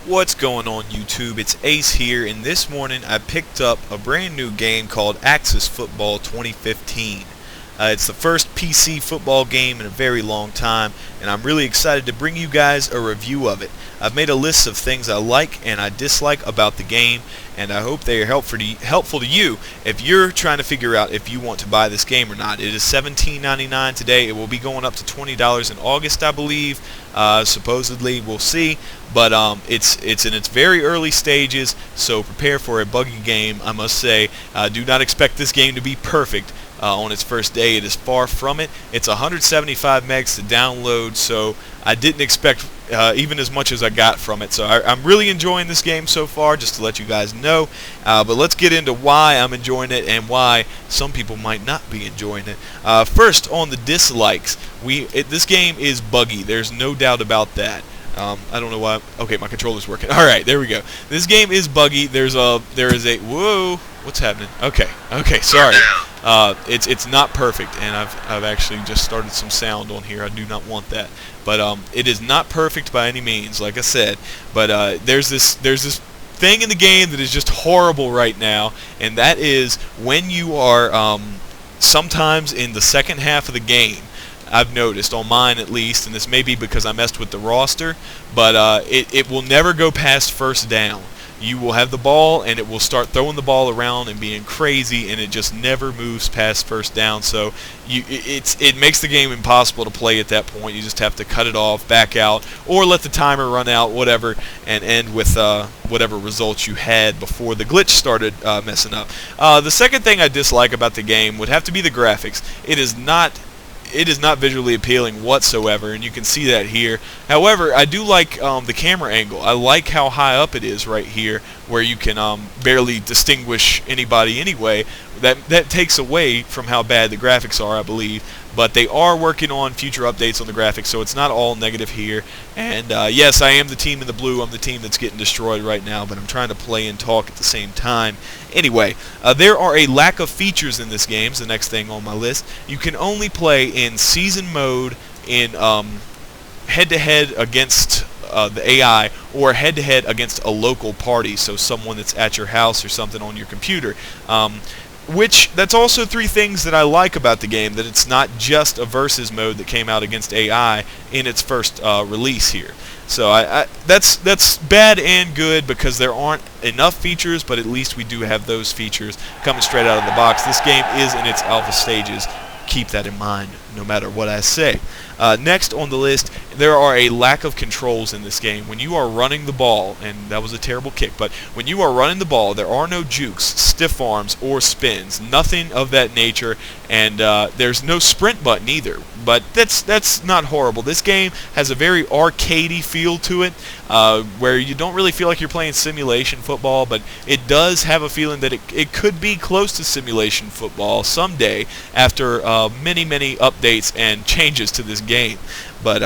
What's going on YouTube? It's Ace here, and this morning I picked up a brand new game called Axis Football 2015. It's the first PC football game in a very long time, and I'm really excited to bring you guys a review of it. I've made a list of things I like and I dislike about the game, and I hope they are helpful to you if you're trying to figure out if you want to buy this game or not. It is $17.99 today. It will be going up to $20 in August, I believe. Supposedly, we'll see. But it's in its very early stages, so prepare for a buggy game. I must say, do not expect this game to be perfect on its first day. It is far from it. It's 175 megs to download, so I didn't expect even as much as I got from it. So I'm really enjoying this game so far, just to let you guys know. But let's get into why I'm enjoying it and why some people might not be enjoying it. First, on the dislikes, this game is buggy. There's no doubt about that. I don't know why. Okay, my controller's working. All right, there we go. This game is buggy. There is a whoa. What's happening? Okay, sorry. It's not perfect, and I've actually just started some sound on here. I do not want that, but it is not perfect by any means, like I said. But there's this thing in the game that is just horrible right now, and that is when you are sometimes in the second half of the game. I've noticed on mine at least, and this may be because I messed with the roster, but it will never go past first down. You will have the ball, and it will start throwing the ball around and being crazy, and it just never moves past first down. So it makes the game impossible to play at that point. You just have to cut it off, back out, or let the timer run out, whatever, and end with whatever results you had before the glitch started messing up. The second thing I dislike about the game would have to be the graphics. It is not visually appealing whatsoever, and you can see that here. However, I do like the camera angle. I like how high up it is right here, where you can barely distinguish anybody anyway. That takes away from how bad the graphics are, I believe. But they are working on future updates on the graphics, so it's not all negative here. And yes, I am the team in the blue. I'm the team that's getting destroyed right now, but I'm trying to play and talk at the same time. Anyway, there are a lack of features in this game. Is the next thing on my list. You can only play in season mode in head-to-head against the AI, or head-to-head against a local party, so someone that's at your house or something on your computer. That's also three things that I like about the game, that it's not just a versus mode that came out against AI in its first release here. So that's bad and good, because there aren't enough features, but at least we do have those features coming straight out of the box. This game is in its alpha stages. Keep that in mind no matter what I say. Next on the list, there are a lack of controls in this game. When you are running the ball, and that was a terrible kick, but when you are running the ball, there are no jukes, stiff arms, or spins. Nothing of that nature, and there's no sprint button either. But that's not horrible. This game has a very arcadey feel to it, where you don't really feel like you're playing simulation football, but it does have a feeling that it could be close to simulation football someday after many updates and changes to this game. But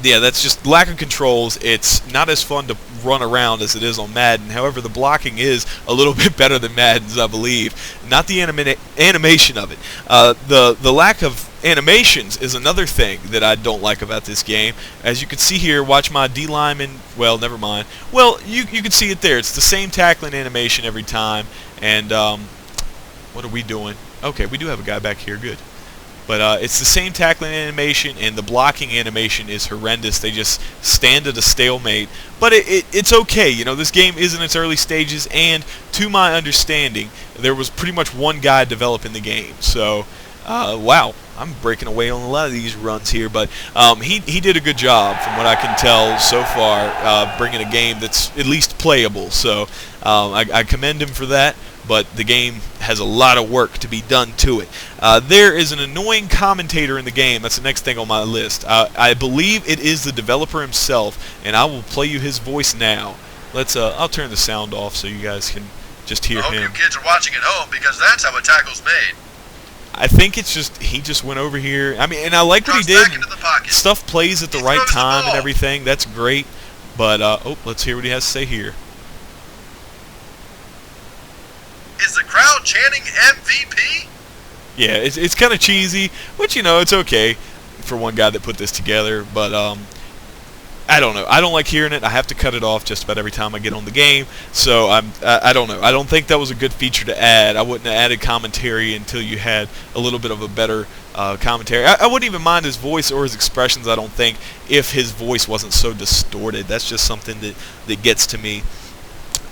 yeah, that's just lack of controls. It's not as fun to run around as it is on Madden. However, the blocking is a little bit better than Madden's, I believe. Not the animation of it. The lack of animations is another thing that I don't like about this game. As you can see here, watch my D lineman. Well, never mind. Well, you can see it there. It's the same tackling animation every time. And what are we doing? Okay, we do have a guy back here. Good. But it's the same tackling animation, and the blocking animation is horrendous. They just stand at a stalemate. But it's okay. You know, this game is in its early stages, and to my understanding, there was pretty much one guy developing the game. So, wow, I'm breaking away on a lot of these runs here. But he did a good job, from what I can tell so far, bringing a game that's at least playable. So I commend him for that. But the game has a lot of work to be done to it. There is an annoying commentator in the game. That's the next thing on my list. I believe it is the developer himself, and I will play you his voice now. I'll turn the sound off so you guys can just hear him. I hope you kids are watching at home, because that's how a tackle's made. I think it's just he just went over here. I mean, and I like what he did. Stuff plays at the right time and everything. That's great. But let's hear what he has to say here. Is the crowd chanting MVP? Yeah, it's kind of cheesy, which, you know, it's okay for one guy that put this together. But I don't know. I don't like hearing it. I have to cut it off just about every time I get on the game. So I don't know. I don't think that was a good feature to add. I wouldn't have added commentary until you had a little bit of a better commentary. I wouldn't even mind his voice or his expressions, I don't think, if his voice wasn't so distorted. That's just something that gets to me.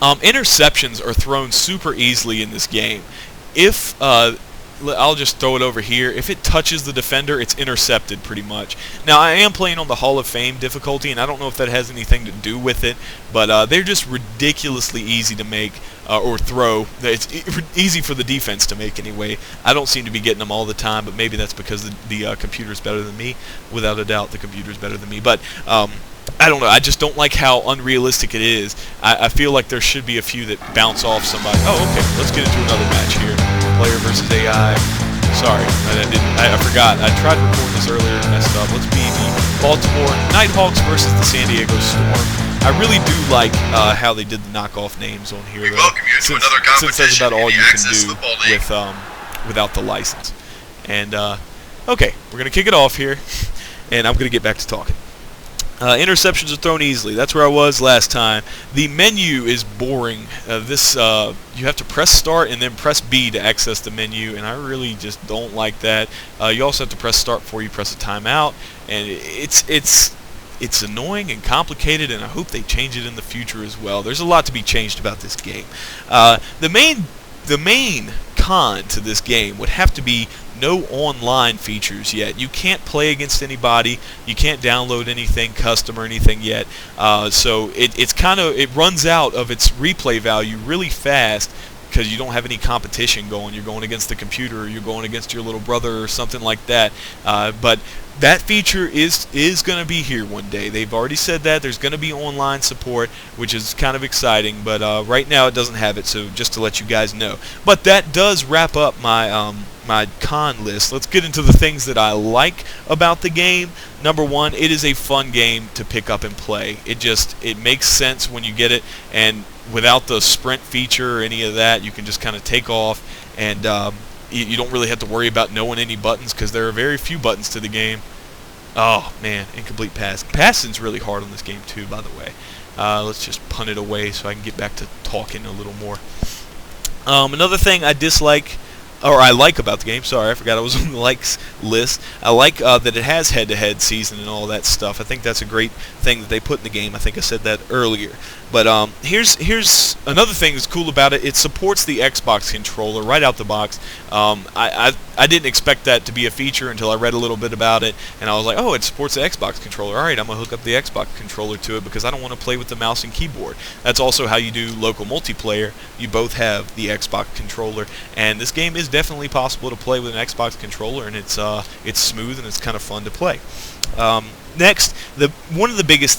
Interceptions are thrown super easily in this game. If I'll just throw it over here. If it touches the defender, it's intercepted pretty much. Now, I am playing on the Hall of Fame difficulty, and I don't know if that has anything to do with it, but they're just ridiculously easy to make or throw. It's easy for the defense to make anyway. I don't seem to be getting them all the time, but maybe that's because the computer's better than me. Without a doubt, the computer's better than me. But I don't know. I just don't like how unrealistic it is. I feel like there should be a few that bounce off somebody. Oh, okay. Let's get into another match here. Player versus AI. Sorry, I forgot. I tried recording this earlier and messed up. Let's be the Baltimore Nighthawks versus the San Diego Storm. I really do like how they did the knockoff names on here. We welcome you to another competition. Since that's about all in you the can Access do Football League. with without the license. And okay, we're gonna kick it off here, and I'm gonna get back to talking. Interceptions are thrown easily. That's where I was last time. The menu is boring. You have to press start and then press B to access the menu, and I really just don't like that. You also have to press start before you press a timeout, and it's annoying and complicated, and I hope they change it in the future as well. There's a lot to be changed about this game. The main con to this game would have to be no online features yet. You can't play against anybody. You can't download anything custom or anything yet. So it runs out of its replay value really fast because you don't have any competition going. You're going against the computer, or you're going against your little brother or something like that. But that feature is going to be here one day. They've already said that. There's going to be online support, which is kind of exciting, but right now it doesn't have it, so just to let you guys know. But that does wrap up my my con list. Let's get into the things that I like about the game. Number one, it is a fun game to pick up and play. It makes sense when you get it, and without the sprint feature or any of that, you can just kind of take off, and you don't really have to worry about knowing any buttons because there are very few buttons to the game. Oh, man, incomplete pass. Passing's really hard on this game, too, by the way. Let's just punt it away so I can get back to talking a little more. Another thing I dislike, or I like about the game, sorry, I forgot I was on the likes list. I like that it has head-to-head season and all that stuff. I think that's a great thing that they put in the game. I think I said that earlier. But here's another thing that's cool about it. It supports the Xbox controller right out the box. I didn't expect that to be a feature until I read a little bit about it, and I was like, oh, it supports the Xbox controller. All right, I'm going to hook up the Xbox controller to it because I don't want to play with the mouse and keyboard. That's also how you do local multiplayer. You both have the Xbox controller, and this game is definitely possible to play with an Xbox controller, and it's smooth and it's kind of fun to play. Next, one of the biggest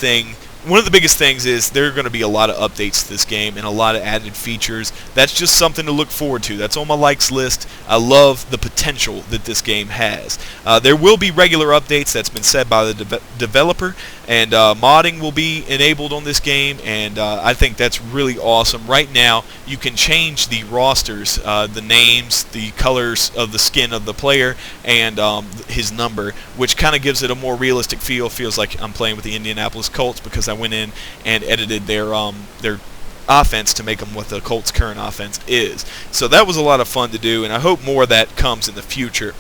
things is there are going to be a lot of updates to this game and a lot of added features. That's just something to look forward to. That's on my likes list. I love the potential that this game has. There will be regular updates. That's been said by the developer, and modding will be enabled on this game, and I think that's really awesome. Right now, you can change the rosters, the names, the colors of the skin of the player, and his number, which kind of gives it a more realistic feel. Feels like I'm playing with the Indianapolis Colts because I went in and edited their offense to make them what the Colts' current offense is. So that was a lot of fun to do, and I hope more of that comes in the future.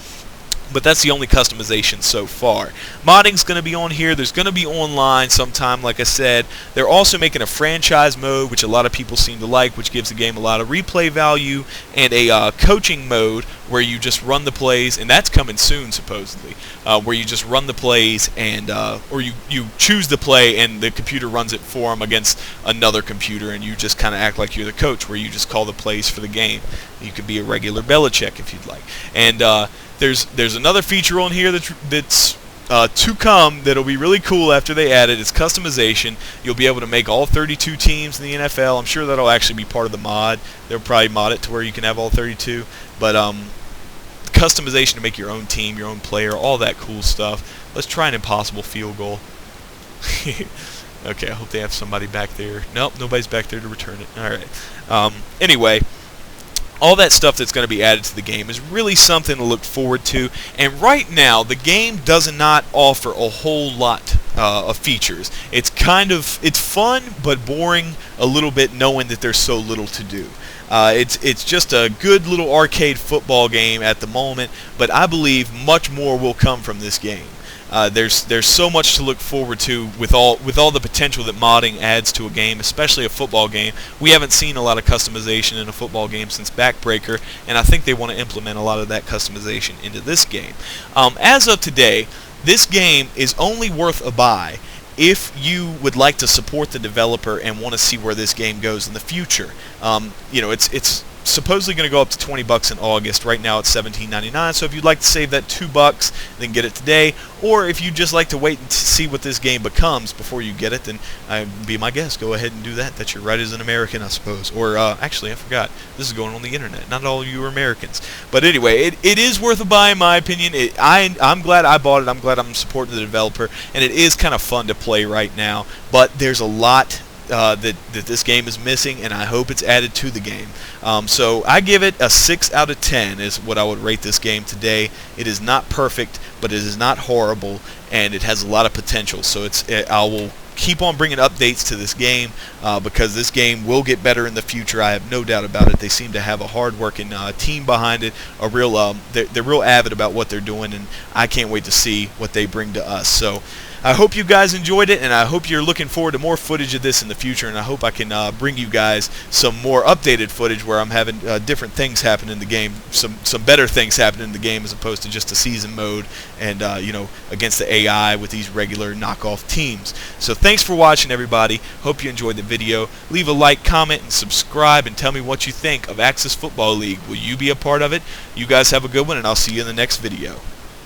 But that's the only customization so far. Modding's going to be on here. There's going to be online sometime, like I said. They're also making a franchise mode, which a lot of people seem to like, which gives the game a lot of replay value, and a coaching mode where you just run the plays, and that's coming soon, supposedly, where you just run the plays, and or you choose the play, and the computer runs it for them against another computer, and you just kind of act like you're the coach, where you just call the plays for the game. You could be a regular Belichick if you'd like. And there's another feature on here that's to come that'll be really cool after they add it. It's customization. You'll be able to make all 32 teams in the NFL. I'm sure that'll actually be part of the mod. They'll probably mod it to where you can have all 32. But customization to make your own team, your own player, all that cool stuff. Let's try an impossible field goal. Okay, I hope they have somebody back there. Nope, nobody's back there to return it. All right. Anyway, all that stuff that's going to be added to the game is really something to look forward to. And right now, the game does not offer a whole lot of features. It's fun, but boring a little bit, knowing that there's so little to do. It's just a good little arcade football game at the moment, but I believe much more will come from this game. There's so much to look forward to with all the potential that modding adds to a game, especially a football game. We haven't seen a lot of customization in a football game since Backbreaker, and I think they want to implement a lot of that customization into this game. As of today, this game is only worth a buy if you would like to support the developer and want to see where this game goes in the future. It's supposedly going to go up to $20 in August. Right now it's $17.99. So if you'd like to save that $2, then get it today. Or if you just like to wait and see what this game becomes before you get it, then be my guest. Go ahead and do that. That's your right as an American, I suppose. Or actually, I forgot. This is going on the internet. Not all of you are Americans. But anyway, it is worth a buy in my opinion. I'm glad I bought it. I'm glad I'm supporting the developer, and it is kind of fun to play right now. But there's a lot that this game is missing, and I hope it's added to the game. So I give it a 6 out of 10 is what I would rate this game today. It is not perfect, but it is not horrible, and it has a lot of potential. So I will keep on bringing updates to this game because this game will get better in the future. I have no doubt about it. They seem to have a hard-working team behind it. They're real avid about what they're doing, and I can't wait to see what they bring to us. So I hope you guys enjoyed it, and I hope you're looking forward to more footage of this in the future, and I hope I can bring you guys some more updated footage where I'm having different things happen in the game, some better things happen in the game as opposed to just a season mode and against the AI with these regular knockoff teams. So thanks for watching, everybody. Hope you enjoyed the video. Leave a like, comment, and subscribe, and tell me what you think of Axis Football League. Will you be a part of it? You guys have a good one, and I'll see you in the next video.